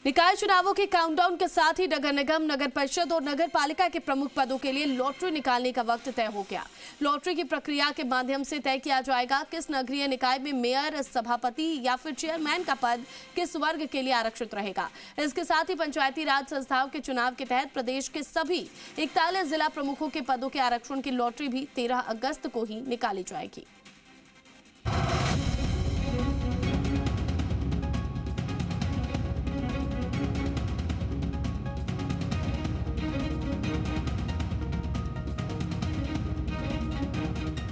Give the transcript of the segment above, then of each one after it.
निकाय चुनावों के काउंटडाउन के साथ ही नगर निगम, नगर परिषद और नगर पालिका के प्रमुख पदों के लिए लॉटरी निकालने का वक्त तय हो गया। लॉटरी की प्रक्रिया के माध्यम से तय किया जाएगा किस नगरीय निकाय में मेयर, सभापति या फिर चेयरमैन का पद किस वर्ग के लिए आरक्षित रहेगा। इसके साथ ही पंचायती राज संस्थाओं के चुनाव के तहत प्रदेश के सभी 41 जिला प्रमुखों के पदों के आरक्षण की लॉटरी भी 13 अगस्त को ही निकाली जाएगी।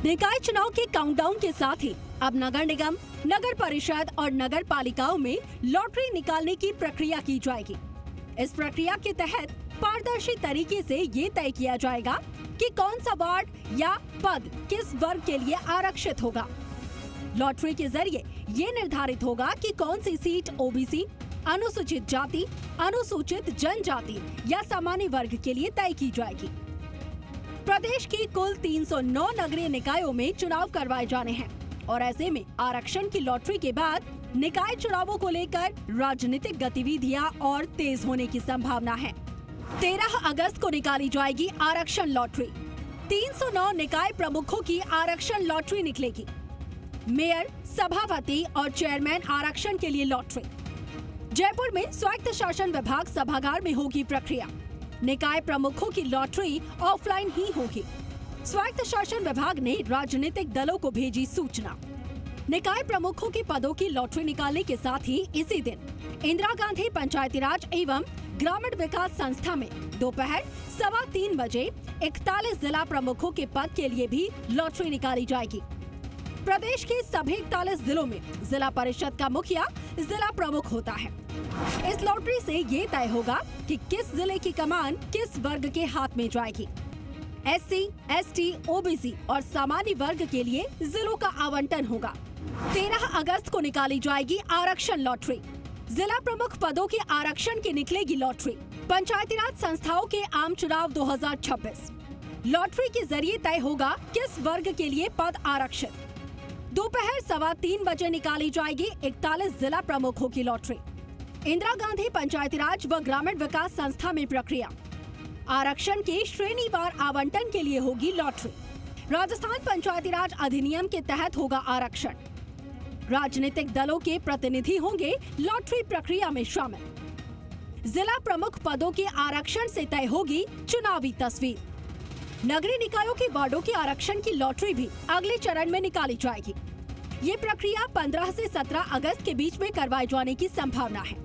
निकाय चुनाव के काउंटडाउन के साथ ही अब नगर निगम, नगर परिषद और नगर पालिकाओं में लॉटरी निकालने की प्रक्रिया की जाएगी। इस प्रक्रिया के तहत पारदर्शी तरीके से ये तय किया जाएगा कि कौन सा वार्ड या पद किस वर्ग के लिए आरक्षित होगा। लॉटरी के जरिए ये निर्धारित होगा कि कौन सी सीट ओबीसी, अनुसूचित जाति, अनुसूचित जनजाति या सामान्य वर्ग के लिए तय की जाएगी। प्रदेश की कुल 309 नगरीय निकायों में चुनाव करवाए जाने हैं और ऐसे में आरक्षण की लॉटरी के बाद निकाय चुनावों को लेकर राजनीतिक गतिविधियां और तेज होने की संभावना है। 13 अगस्त को निकाली जाएगी आरक्षण लॉटरी। 309 निकाय प्रमुखों की आरक्षण लॉटरी निकलेगी। मेयर, सभापति और चेयरमैन आरक्षण के लिए लॉटरी। जयपुर में स्वायत्त शासन विभाग सभागार में होगी प्रक्रिया। निकाय प्रमुखों की लॉटरी ऑफलाइन ही होगी। स्वायत्त शासन विभाग ने राजनीतिक दलों को भेजी सूचना। निकाय प्रमुखों के पदों की लॉटरी निकालने के साथ ही इसी दिन इंदिरा गांधी पंचायती राज एवं ग्रामीण विकास संस्था में दोपहर 3:15 बजे 41 जिला प्रमुखों के पद के लिए भी लॉटरी निकाली जाएगी। प्रदेश के सभी 41 जिलों में जिला परिषद का मुखिया जिला प्रमुख होता है। इस लॉटरी से ये तय होगा कि किस जिले की कमान किस वर्ग के हाथ में जाएगी। एससी, एसटी, ओबीसी और सामान्य वर्ग के लिए जिलों का आवंटन होगा। 13 अगस्त को निकाली जाएगी आरक्षण लॉटरी। जिला प्रमुख पदों के आरक्षण की निकलेगी लॉटरी। पंचायती राज संस्थाओं के आम चुनाव 2026। लॉटरी के जरिए तय होगा किस वर्ग के लिए पद आरक्षित। दोपहर 3:15 बजे निकाली जाएगी 41 जिला प्रमुखों की लॉटरी। इंदिरा गांधी पंचायती राज व ग्रामीण विकास संस्था में प्रक्रिया। आरक्षण के श्रेणीवार आवंटन के लिए होगी लॉटरी। राजस्थान पंचायती राज अधिनियम के तहत होगा आरक्षण। राजनीतिक दलों के प्रतिनिधि होंगे लॉटरी प्रक्रिया में शामिल। जिला प्रमुख पदों के आरक्षण से तय होगी चुनावी तस्वीर। नगरीय निकायों के वार्डों के आरक्षण की लॉटरी भी अगले चरण में निकाली जाएगी। ये प्रक्रिया 15 से 17 अगस्त के बीच में करवाए जाने की संभावना है।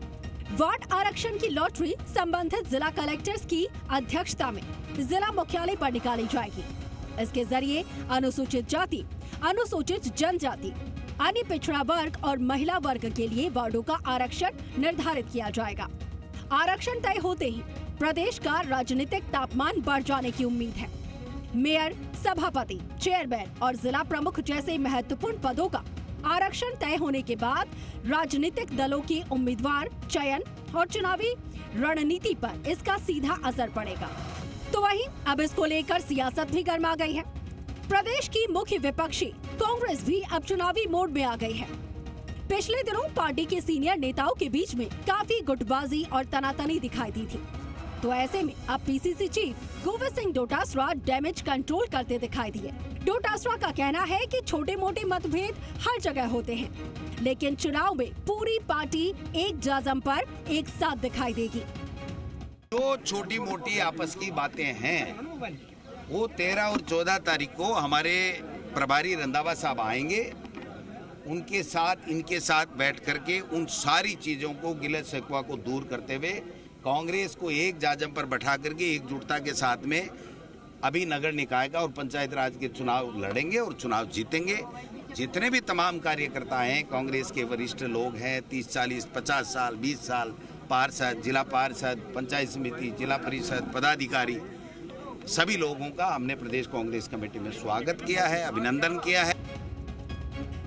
वार्ड आरक्षण की लॉटरी संबंधित जिला कलेक्टर्स की अध्यक्षता में जिला मुख्यालय पर निकाली जाएगी। इसके जरिए अनुसूचित जाति, अनुसूचित जनजाति, अन्य पिछड़ा वर्ग और महिला वर्ग के लिए वार्डों का आरक्षण निर्धारित किया जाएगा। आरक्षण तय होते ही प्रदेश का राजनीतिक तापमान बढ़ जाने की उम्मीद है। मेयर, सभापति, चेयरमैन और जिला प्रमुख जैसे महत्वपूर्ण पदों का आरक्षण तय होने के बाद राजनीतिक दलों के उम्मीदवार चयन और चुनावी रणनीति पर इसका सीधा असर पड़ेगा। तो वहीं अब इसको लेकर सियासत भी गर्मा गई है। प्रदेश की मुख्य विपक्षी कांग्रेस भी अब चुनावी मोड में आ गई है। पिछले दिनों पार्टी के सीनियर नेताओं के बीच में काफी गुटबाजी और तनातनी दिखाई दी थी। तो ऐसे में अब PCC chief Govind Singh Dotasra damage control करते दिखाई दिए। डोटासरा का कहना है कि छोटे मोटे मतभेद हर जगह होते हैं, लेकिन चुनाव में पूरी पार्टी एक जाजम पर एक साथ दिखाई देगी। जो छोटी मोटी आपस की बातें हैं वो 13 और 14 तारीख को हमारे प्रभारी रंधावा साहब आएंगे। उनके साथ इनके साथ बैठ करके उन सारी चीजों को, गिले शिकवा को दूर करते हुए कांग्रेस को एक जाजम पर बैठा करके एकजुटता के साथ में अभी नगर निकाय का और पंचायत राज के चुनाव लड़ेंगे और चुनाव जीतेंगे। जितने भी तमाम कार्यकर्ता हैं, कांग्रेस के वरिष्ठ लोग हैं, 30, 40, 50 साल, 20 साल, पार्षद, जिला पार्षद, पंचायत समिति, जिला परिषद पदाधिकारी, सभी लोगों का हमने प्रदेश कांग्रेस कमेटी में स्वागत किया है, अभिनंदन किया है।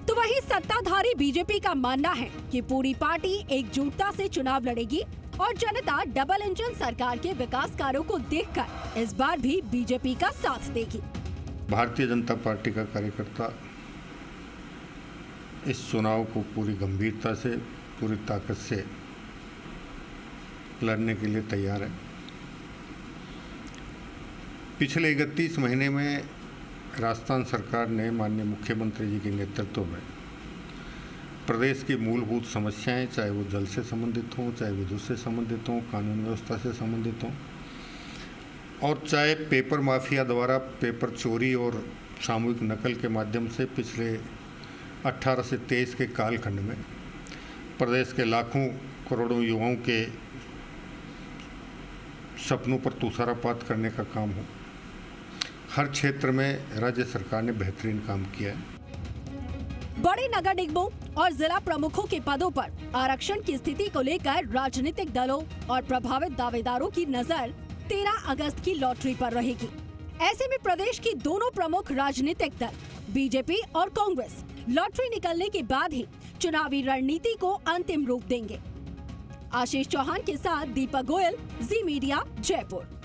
तो वहीं सत्ताधारी बीजेपी का मानना है कि पूरी पार्टी एकजुटता से चुनाव लड़ेगी और जनता डबल इंजन सरकार के विकास कार्यों को देखकर इस बार भी बीजेपी का साथ देगी। भारतीय जनता पार्टी का कार्यकर्ता इस चुनाव को पूरी गंभीरता से, पूरी ताकत से लड़ने के लिए तैयार है। पिछले 31 महीने में राजस्थान सरकार ने माननीय मुख्यमंत्री जी के नेतृत्व में प्रदेश की मूलभूत समस्याएं, चाहे वो जल से संबंधित हों, चाहे विद्युत से संबंधित हों, कानून व्यवस्था से संबंधित हों, और चाहे पेपर माफिया द्वारा पेपर चोरी और सामूहिक नकल के माध्यम से पिछले 18 से 23 के कालखंड में प्रदेश के लाखों करोड़ों युवाओं के सपनों पर तुषारापात करने का काम हो, हर क्षेत्र में राज्य सरकार ने बेहतरीन काम किया है। बड़े नगर निगमों और जिला प्रमुखों के पदों पर आरक्षण की स्थिति को लेकर राजनीतिक दलों और प्रभावित दावेदारों की नजर 13 अगस्त की लॉटरी पर रहेगी। ऐसे में प्रदेश की दोनों प्रमुख राजनीतिक दल बीजेपी और कांग्रेस लॉटरी निकलने के बाद ही चुनावी रणनीति को अंतिम रूप देंगे। आशीष चौहान के साथ दीपक गोयल, जी मीडिया, जयपुर।